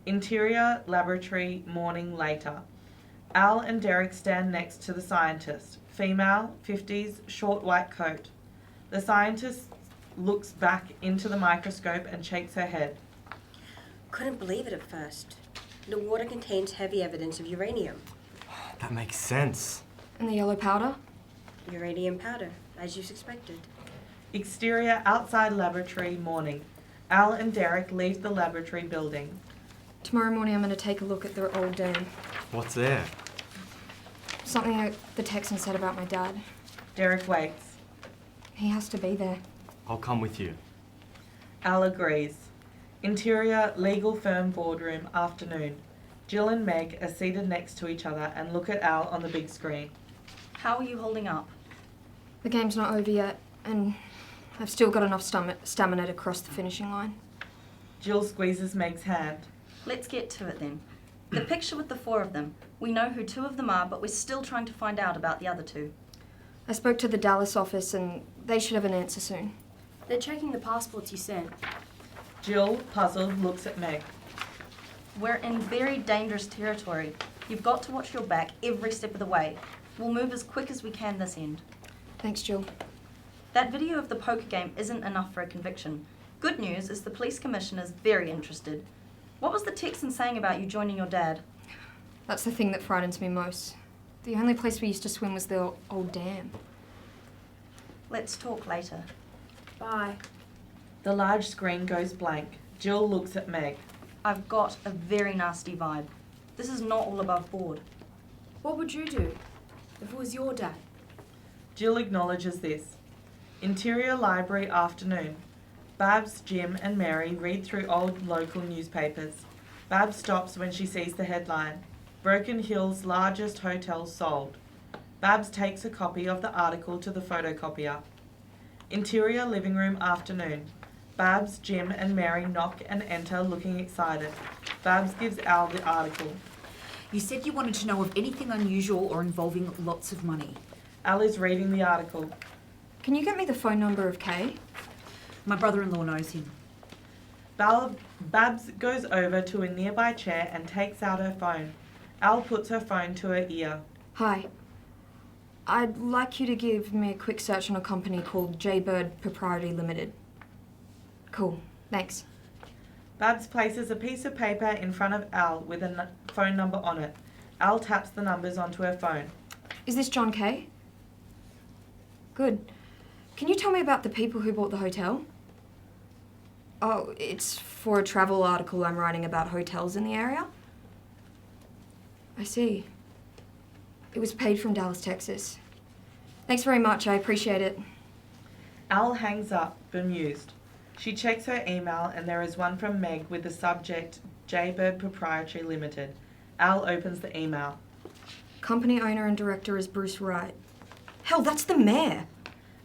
Interior laboratory morning later. Al and Derek stand next to the scientist. Female, 50s, short white coat. The scientist looks back into the microscope and shakes her head. Couldn't believe it at first. The water contains heavy evidence of uranium. That makes sense. And the yellow powder? Uranium powder, as you suspected. Exterior outside laboratory morning. Al and Derek leave the laboratory building. Tomorrow morning I'm going to take a look at the old dam. What's there? Something that the Texan said about my dad. Derek waits. He has to be there. I'll come with you. Al agrees. Interior legal firm boardroom afternoon. Jill and Meg are seated next to each other and look at Al on the big screen. How are you holding up? The game's not over yet, and I've still got enough stamina to cross the finishing line. Jill squeezes Meg's hand. Let's get to it then. The picture with the 4 of them. We know who 2 of them are, but we're still trying to find out about the other 2. I spoke to the Dallas office, and they should have an answer soon. They're checking the passports you sent. Jill, puzzled, looks at Meg. We're in very dangerous territory. You've got to watch your back every step of the way. We'll move as quick as we can this end. Thanks, Jill. That video of the poker game isn't enough for a conviction. Good news is the police commissioner's very interested. What was the Texan saying about you joining your dad? That's the thing that frightens me most. The only place we used to swim was the old dam. Let's talk later. Bye. The large screen goes blank. Jill looks at Meg. I've got a very nasty vibe. This is not all above board. What would you do if it was your dad? Jill acknowledges this. Interior library afternoon. Babs, Jim and Mary read through old local newspapers. Babs stops when she sees the headline. Broken Hill's largest hotel sold. Babs takes a copy of the article to the photocopier. Interior living room afternoon. Babs, Jim and Mary knock and enter looking excited. Babs gives Al the article. You said you wanted to know of anything unusual or involving lots of money. Al is reading the article. Can you get me the phone number of Kay? My brother-in-law knows him. Babs goes over to a nearby chair and takes out her phone. Al puts her phone to her ear. Hi. I'd like you to give me a quick search on a company called Jaybird Proprietary Limited. Cool. Thanks. Babs places a piece of paper in front of Al with a phone number on it. Al taps the numbers onto her phone. Is this John Kay? Good. Can you tell me about the people who bought the hotel? Oh, it's for a travel article I'm writing about hotels in the area. I see. It was paid from Dallas, Texas. Thanks very much. I appreciate it. Al hangs up, bemused. She checks her email and there is one from Meg with the subject Jaybird Proprietary Limited. Al opens the email. Company owner and director is Bruce Wright. Hell, that's the mayor!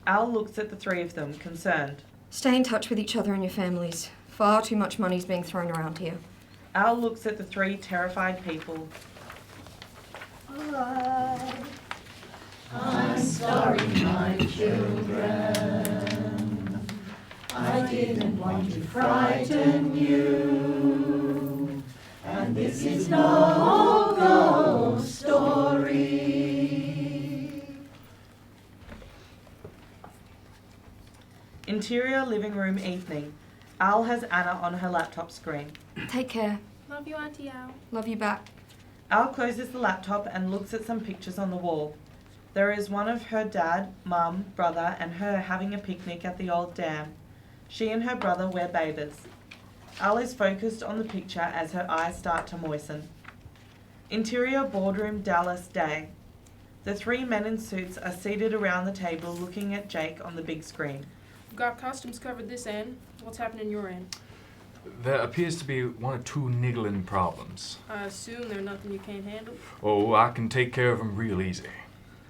Al looks at the 3 of them, concerned. Stay in touch with each other and your families. Far too much money's being thrown around here. Al looks at the 3 terrified people. I'm sorry, my children. I didn't want to frighten you. And this is no ghost story. Interior living room evening. Al has Anna on her laptop screen. Take care. Love you, Auntie Al. Love you back. Al closes the laptop and looks at some pictures on the wall. There is one of her dad, mum, brother, and her having a picnic at the old dam. She and her brother wear bathers. Al is focused on the picture as her eyes start to moisten. Interior boardroom Dallas day. The 3 men in suits are seated around the table looking at Jake on the big screen. We've got costumes covered this end. What's happening your end? There appears to be 1 or 2 niggling problems. I assume they're nothing you can't handle. Oh, I can take care of them real easy.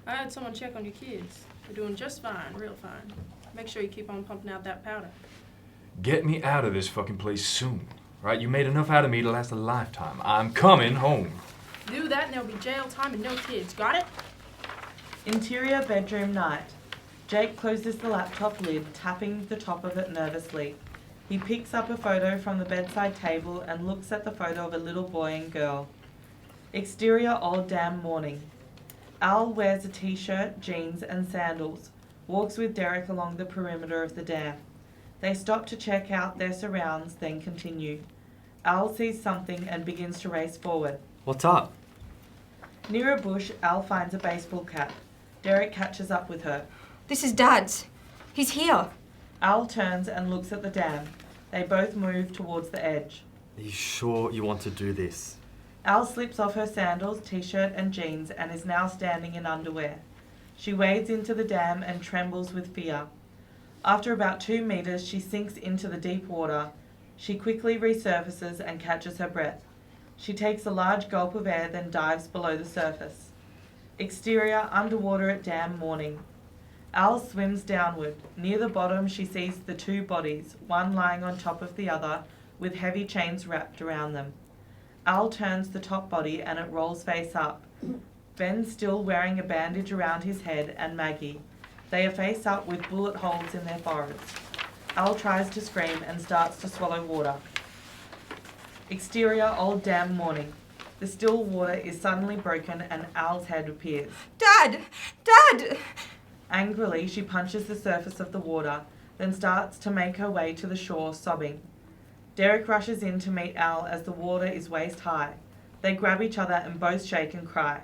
I had someone check on your kids. They're doing just fine, real fine. Make sure you keep on pumping out that powder. Get me out of this fucking place soon. Right? You made enough out of me to last a lifetime. I'm coming home. Do that and there'll be jail time and no kids. Got it? Interior bedroom night. Jake closes the laptop lid, tapping the top of it nervously. He picks up a photo from the bedside table and looks at the photo of a little boy and girl. Exterior old dam morning. Al wears a t-shirt, jeans and sandals, walks with Derek along the perimeter of the dam. They stop to check out their surrounds, then continue. Al sees something and begins to race forward. What's up? Near a bush, Al finds a baseball cap. Derek catches up with her. This is Dad's. He's here. Al turns and looks at the dam. They both move towards the edge. Are you sure you want to do this? Al slips off her sandals, t-shirt and jeans and is now standing in underwear. She wades into the dam and trembles with fear. After about 2 meters, she sinks into the deep water. She quickly resurfaces and catches her breath. She takes a large gulp of air, then dives below the surface. Exterior, underwater at dam morning. Al swims downward. Near the bottom, she sees the 2 bodies, one lying on top of the other, with heavy chains wrapped around them. Al turns the top body and it rolls face up. Ben's still wearing a bandage around his head, and Maggie. They are face up with bullet holes in their foreheads. Al tries to scream and starts to swallow water. Exterior, old dam morning. The still water is suddenly broken and Al's head appears. Dad! Dad! Angrily, she punches the surface of the water, then starts to make her way to the shore, sobbing. Derek rushes in to meet Al as the water is waist high. They grab each other and both shake and cry.